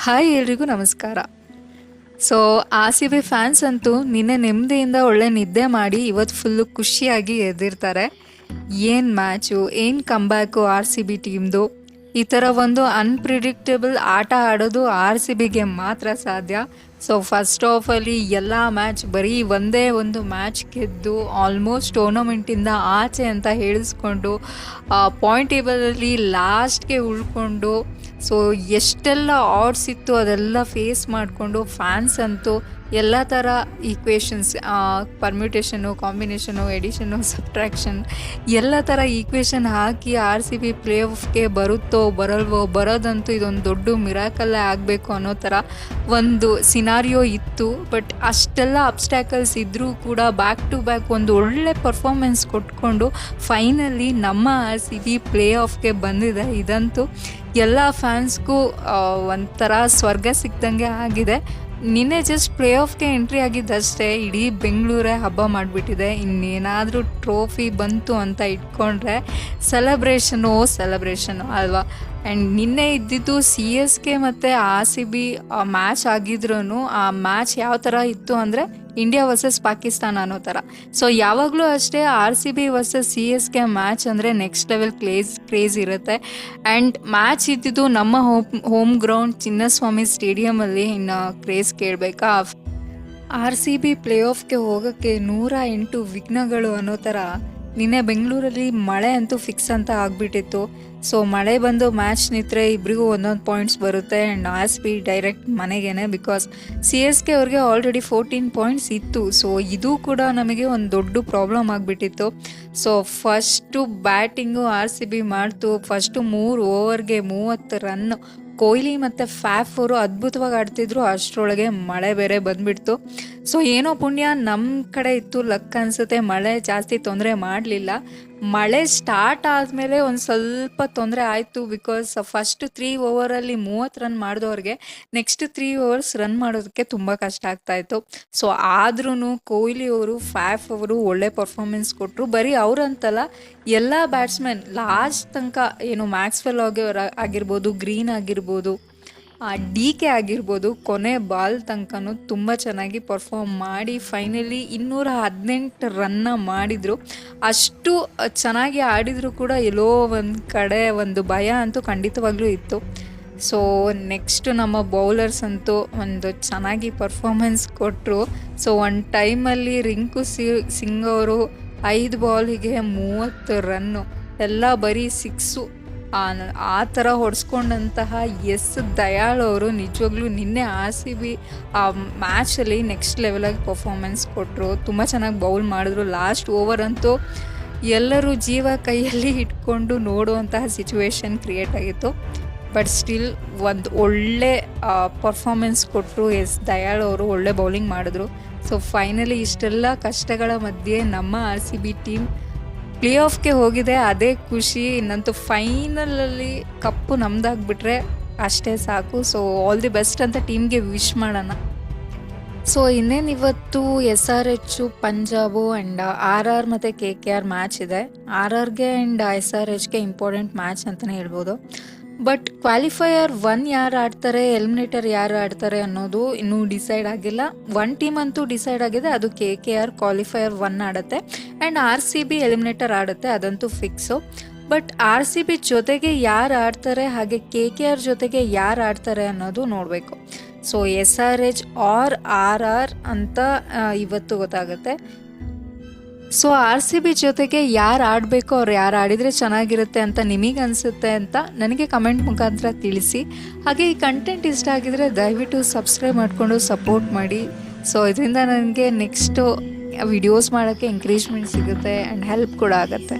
Hi ಎಲ್ರಿಗೂ ನಮಸ್ಕಾರ. So R C B fans ಅಂತೂ ನಿನ್ನೆ ನೆಮ್ಮದಿಯಿಂದ ಒಳ್ಳೆ ನಿದ್ದೆ ಮಾಡಿ ಇವತ್ತು ಫುಲ್ಲು ಖುಷಿಯಾಗಿ ಎದ್ದಿರ್ತಾರೆ. ಏನು ಮ್ಯಾಚು, ಏನು ಕಂಬ್ಯಾಕು ಆರ್ ಸಿ ಬಿ ಟೀಮ್ದು. ಈ ಥರ ಒಂದು ಅನ್ಪ್ರಿಡಿಕ್ಟೇಬಲ್ ಆಟ ಆಡೋದು ಆರ್ ಸಿ ಬಿಗೆ ಮಾತ್ರ ಸಾಧ್ಯ. ಸೊ ಫಸ್ಟ್ ಆಫಲ್ಲಿ ಎಲ್ಲ ಮ್ಯಾಚ್ ಬರೀ ಒಂದೇ ಒಂದು ಮ್ಯಾಚ್ ಗೆದ್ದು ಆಲ್ಮೋಸ್ಟ್ ಟೂರ್ನಮೆಂಟಿಂದ ಆಚೆ ಅಂತ ಹೇಳಿಸ್ಕೊಂಡು ಪಾಯಿಂಟ್ ಟೇಬಲಲ್ಲಿ ಲಾಸ್ಟ್ಗೆ ಉಳ್ಕೊಂಡು ಸೊ ಎಷ್ಟೆಲ್ಲ ಆಡ್ಸ್ ಇತ್ತು ಅದೆಲ್ಲ ಫೇಸ್ ಮಾಡಿಕೊಂಡು ಫ್ಯಾನ್ಸ್ ಅಂತೂ ಎಲ್ಲ ಥರ ಈಕ್ವೇಷನ್ಸ್, ಪರ್ಮ್ಯೂಟೇಷನು, ಕಾಂಬಿನೇಷನು, ಎಡಿಷನು, ಸಬ್ಟ್ರಾಕ್ಷನ್ ಎಲ್ಲ ಥರ ಈಕ್ವೇಷನ್ ಹಾಕಿ ಆರ್ ಸಿ ಬಿ ಪ್ಲೇ ಆಫ್ಗೆ ಬರುತ್ತೋ ಬರಲ್ವೋ, ಬರೋದಂತೂ ಇದೊಂದು ದೊಡ್ಡ ಮಿರಾಕಲ್ಲೇ ಆಗಬೇಕು ಅನ್ನೋ ಥರ ಒಂದು ಸಿನಾರಿಯೋ ಇತ್ತು. ಬಟ್ ಅಷ್ಟೆಲ್ಲ ಅಬ್ಸ್ಟ್ಯಾಕಲ್ಸ್ ಇದ್ದರೂ ಕೂಡ ಬ್ಯಾಕ್ ಟು ಬ್ಯಾಕ್ ಒಂದು ಒಳ್ಳೆ ಪರ್ಫಾರ್ಮೆನ್ಸ್ ಕೊಟ್ಕೊಂಡು ಫೈನಲಿ ನಮ್ಮ ಆರ್ ಸಿ ಬಿ ಪ್ಲೇ ಆಫ್ಗೆ ಬಂದಿದೆ. ಇದಂತೂ ಎಲ್ಲ ಫ್ಯಾನ್ಸ್ಗೂ ಒಂಥರ ಸ್ವರ್ಗ ಸಿಕ್ದಂಗೆ ಆಗಿದೆ. ನಿನ್ನೆ ಜಸ್ಟ್ ಪ್ಲೇ ಆಫ್ಗೆ ಎಂಟ್ರಿ ಆಗಿದ್ದಷ್ಟೇ ಇಡೀ ಬೆಂಗಳೂರೇ ಹಬ್ಬ ಮಾಡಿಬಿಟ್ಟಿದೆ. ಇನ್ನೇನಾದರೂ ಟ್ರೋಫಿ ಬಂತು ಅಂತ ಇಟ್ಕೊಂಡ್ರೆ ಸೆಲೆಬ್ರೇಷನು ಅಲ್ವಾ. ಆ್ಯಂಡ್ ನಿನ್ನೆ ಇದ್ದಿದ್ದು ಸಿ ಎಸ್ ಕೆ ಮತ್ತು ಆರ್ ಸಿ ಬಿ ಮ್ಯಾಚ್ ಆಗಿದ್ರೂ ಆ ಮ್ಯಾಚ್ ಯಾವ ಥರ ಇತ್ತು ಅಂದರೆ ಇಂಡಿಯಾ ವರ್ಸಸ್ ಪಾಕಿಸ್ತಾನ ಅನ್ನೋ ಥರ. ಸೊ ಯಾವಾಗಲೂ ಅಷ್ಟೇ R C B versus C S K match ಅಂದರೆ ನೆಕ್ಸ್ಟ್ ಲೆವೆಲ್ ಕ್ರೇಜ್ ಇರುತ್ತೆ. ಆ್ಯಂಡ್ ಮ್ಯಾಚ್ ಇದ್ದಿದ್ದು ನಮ್ಮ ಹೋಮ್ ಗ್ರೌಂಡ್ ಚಿನ್ನಸ್ವಾಮಿ ಸ್ಟೇಡಿಯಮಲ್ಲಿ. ಇನ್ನು ಕ್ರೇಜ್ ಕೇಳಬೇಕಾ, ಆರ್ ಸಿ ಬಿ ಪ್ಲೇ ಆಫ್ಗೆ ಹೋಗೋಕ್ಕೆ 108 ವಿಘ್ನಗಳು ಅನ್ನೋ ಥರ ನಿನ್ನೆ ಬೆಂಗಳೂರಲ್ಲಿ ಮಳೆ ಅಂತೂ ಫಿಕ್ಸ್ ಅಂತ ಆಗಿಬಿಟ್ಟಿತ್ತು. ಸೊ ಮಳೆ ಬಂದು ಮ್ಯಾಚ್ ನಿಂತರೆ ಇಬ್ಬರಿಗೂ ಒಂದೊಂದು ಪಾಯಿಂಟ್ಸ್ ಬರುತ್ತೆ and R C B direct ಮನೆಗೇನೆ. ಬಿಕಾಸ್ ಸಿ ಎಸ್ ಕೆ ಅವ್ರಿಗೆ ಆಲ್ರೆಡಿ 14 ಪಾಯಿಂಟ್ಸ್ ಇತ್ತು. ಸೊ ಇದು ಕೂಡ ನಮಗೆ ಒಂದು ದೊಡ್ಡ ಪ್ರಾಬ್ಲಮ್ ಆಗಿಬಿಟ್ಟಿತ್ತು. So first batting R C B ಮಾಡ್ತು. ಫಸ್ಟು 3 ಓವರ್ಗೆ 30 ರನ್ ಕೊಹ್ಲಿ ಮತ್ತು ಫ್ಯಾಫ್ ಅವರು ಅದ್ಭುತವಾಗಿ ಆಡ್ತಿದ್ರು. ಅಷ್ಟರೊಳಗೆ ಮಳೆ ಬೇರೆ ಬಂದುಬಿಡ್ತು. ಸೊ ಏನೋ ಪುಣ್ಯ ನಮ್ಮ ಕಡೆ ಇತ್ತು, ಲಕ್ ಅನಿಸುತ್ತೆ. ಮಳೆ ಜಾಸ್ತಿ ತೊಂದರೆ ಮಾಡಲಿಲ್ಲ. ಮಳೆ ಸ್ಟಾರ್ಟ್ ಆದಮೇಲೆ ಒಂದು ಸ್ವಲ್ಪ ತೊಂದರೆ ಆಯಿತು. ಬಿಕಾಸ್ ಫಸ್ಟ್ 3 ಓವರಲ್ಲಿ 30 ರನ್ ಮಾಡಿದವ್ರಿಗೆ ನೆಕ್ಸ್ಟ್ 3 ಓವರ್ಸ್ ರನ್ ಮಾಡೋದಕ್ಕೆ ತುಂಬ ಕಷ್ಟ ಆಗ್ತಾಯಿತ್ತು. ಸೊ ಆದ್ರೂ ಕೊಹ್ಲಿ ಅವರು, ಫ್ಯಾಫ್ ಅವರು ಒಳ್ಳೆ ಪರ್ಫಾರ್ಮೆನ್ಸ್ ಕೊಟ್ಟರು. ಬರೀ ಅವರಂತಲ್ಲ, ಎಲ್ಲ ಬ್ಯಾಟ್ಸ್ಮನ್ ಲಾಸ್ಟ್ ತನಕ ಏನು ಮ್ಯಾಕ್ಸ್ವೆಲ್ ಆಗಿರ್ಬೋದು, ಗ್ರೀನ್ ಆಗಿರ್ಬೋದು, ಡಿ ಕೆ ಆಗಿರ್ಬೋದು, ಕೊನೆ ಬಾಲ್ ತನಕನೂ ತುಂಬ ಚೆನ್ನಾಗಿ ಪರ್ಫಾರ್ಮ್ ಮಾಡಿ ಫೈನಲಿ 218 ರನ್ನ ಮಾಡಿದರು. ಅಷ್ಟು ಚೆನ್ನಾಗಿ ಆಡಿದರೂ ಕೂಡ ಎಲ್ಲೋ ಒಂದು ಕಡೆ ಒಂದು ಭಯ ಅಂತೂ ಖಂಡಿತವಾಗ್ಲೂ ಇತ್ತು. ಸೊ ನೆಕ್ಸ್ಟ್ ನಮ್ಮ ಬೌಲರ್ಸ್ ಅಂತೂ ಒಂದು ಚೆನ್ನಾಗಿ ಪರ್ಫಾರ್ಮೆನ್ಸ್ ಕೊಟ್ಟರು. ಸೊ ಒಂದು ಟೈಮಲ್ಲಿ ರಿಂಕು ಸಿಂಗ್ ಅವರು 5 ಬಾಲಿಗೆ 30 ರನ್ನು ಎಲ್ಲ ಬರೀ 6 ಆ ಥರ ಹೊಡೆಸ್ಕೊಂಡಂತಹ ದಯಾಳ್ ಅವರು ನಿಜವಾಗ್ಲೂ ನಿನ್ನೆ ಆರ್ ಸಿ ಬಿ ಆ ಮ್ಯಾಚಲ್ಲಿ ನೆಕ್ಸ್ಟ್ ಲೆವೆಲಾಗಿ ಪರ್ಫಾರ್ಮೆನ್ಸ್ ಕೊಟ್ಟರು. ತುಂಬ ಚೆನ್ನಾಗಿ ಬೌಲ್ ಮಾಡಿದ್ರು. ಲಾಸ್ಟ್ ಓವರ್ ಅಂತೂ ಎಲ್ಲರೂ ಜೀವ ಕೈಯಲ್ಲಿ ಇಟ್ಕೊಂಡು ನೋಡುವಂತಹ ಸಿಚುವೇಶನ್ ಕ್ರಿಯೇಟ್ ಆಗಿತ್ತು. ಬಟ್ ಸ್ಟಿಲ್ ಒಂದು ಒಳ್ಳೆ ಪರ್ಫಾರ್ಮೆನ್ಸ್ ಕೊಟ್ಟರು. ದಯಾಳ್ ಅವರು ಒಳ್ಳೆ ಬೌಲಿಂಗ್ ಮಾಡಿದ್ರು. ಸೊ ಫೈನಲಿ ಇಷ್ಟೆಲ್ಲ ಕಷ್ಟಗಳ ಮಧ್ಯೆ ನಮ್ಮ R C B team play ಆಫ್ಗೆ ಹೋಗಿದೆ. ಅದೇ ಖುಷಿ. ಇನ್ನಂತೂ ಫೈನಲಲ್ಲಿ ಕಪ್ಪು ನಮ್ದಾಗ್ಬಿಟ್ರೆ ಅಷ್ಟೇ ಸಾಕು. ಸೊ ಆಲ್ ದಿ ಬೆಸ್ಟ್ ಅಂತ ಟೀಮ್ಗೆ ವಿಶ್ ಮಾಡೋಣ. ಸೊ ಇನ್ನೇನಿವತ್ತು S R H, Punjab and R R ಮತ್ತು ಕೆ ಕೆ ಆರ್ ಮ್ಯಾಚ್ ಇದೆ. ಆರ್ ಆರ್ಗೆ ಆ್ಯಂಡ್ ಎಸ್ ಆರ್ ಎಚ್ಗೆ ಇಂಪಾರ್ಟೆಂಟ್ ಮ್ಯಾಚ್ ಅಂತಲೇ ಹೇಳ್ಬೋದು. ಬಟ್ ಕ್ವಾಲಿಫೈಯರ್ 1 ಯಾರು ಆಡ್ತಾರೆ, ಎಲಿಮಿನೇಟರ್ ಯಾರು ಆಡ್ತಾರೆ ಅನ್ನೋದು ಇನ್ನೂ ಡಿಸೈಡ್ ಆಗಿಲ್ಲ. 1 ಟೀಮ್ ಅಂತೂ ಡಿಸೈಡ್ ಆಗಿದೆ, ಅದು ಕೆ ಕೆ ಆರ್ ಕ್ವಾಲಿಫೈಯರ್ 1 ಆಡುತ್ತೆ and R C B eliminator ಆಡುತ್ತೆ, ಅದಂತೂ fix. But R C B ಜೊತೆಗೆ ಯಾರು ಆಡ್ತಾರೆ ಹಾಗೆ ಕೆ ಕೆ ಆರ್ ಜೊತೆಗೆ ಯಾರು ಆಡ್ತಾರೆ ಅನ್ನೋದು ನೋಡಬೇಕು. So S R H R R R ಅಂತ ಇವತ್ತು ಗೊತ್ತಾಗುತ್ತೆ. ಸೊ ಆರ್ ಸಿ ಬಿ ಜೊತೆಗೆ ಯಾರು ಆಡಬೇಕು, ಅವ್ರು ಯಾರು ಆಡಿದರೆ ಚೆನ್ನಾಗಿರುತ್ತೆ ಅಂತ ನಿಮಗೆ ಅನಿಸುತ್ತೆ ಅಂತ ನನಗೆ ಕಮೆಂಟ್ ಮುಖಾಂತರ ತಿಳಿಸಿ. ಹಾಗೆ ಈ ಕಂಟೆಂಟ್ ಇಷ್ಟ ಆಗಿದರೆ ದಯವಿಟ್ಟು ಸಬ್ಸ್ಕ್ರೈಬ್ ಮಾಡಿಕೊಂಡು ಸಪೋರ್ಟ್ ಮಾಡಿ. ಸೊ ಇದರಿಂದ ನನಗೆ ನೆಕ್ಸ್ಟು ವಿಡಿಯೋಸ್ ಮಾಡೋಕ್ಕೆ ಎಂಕರೇಜ್ಮೆಂಟ್ ಸಿಗುತ್ತೆ ಆ್ಯಂಡ್ ಹೆಲ್ಪ್ ಕೂಡ ಆಗುತ್ತೆ.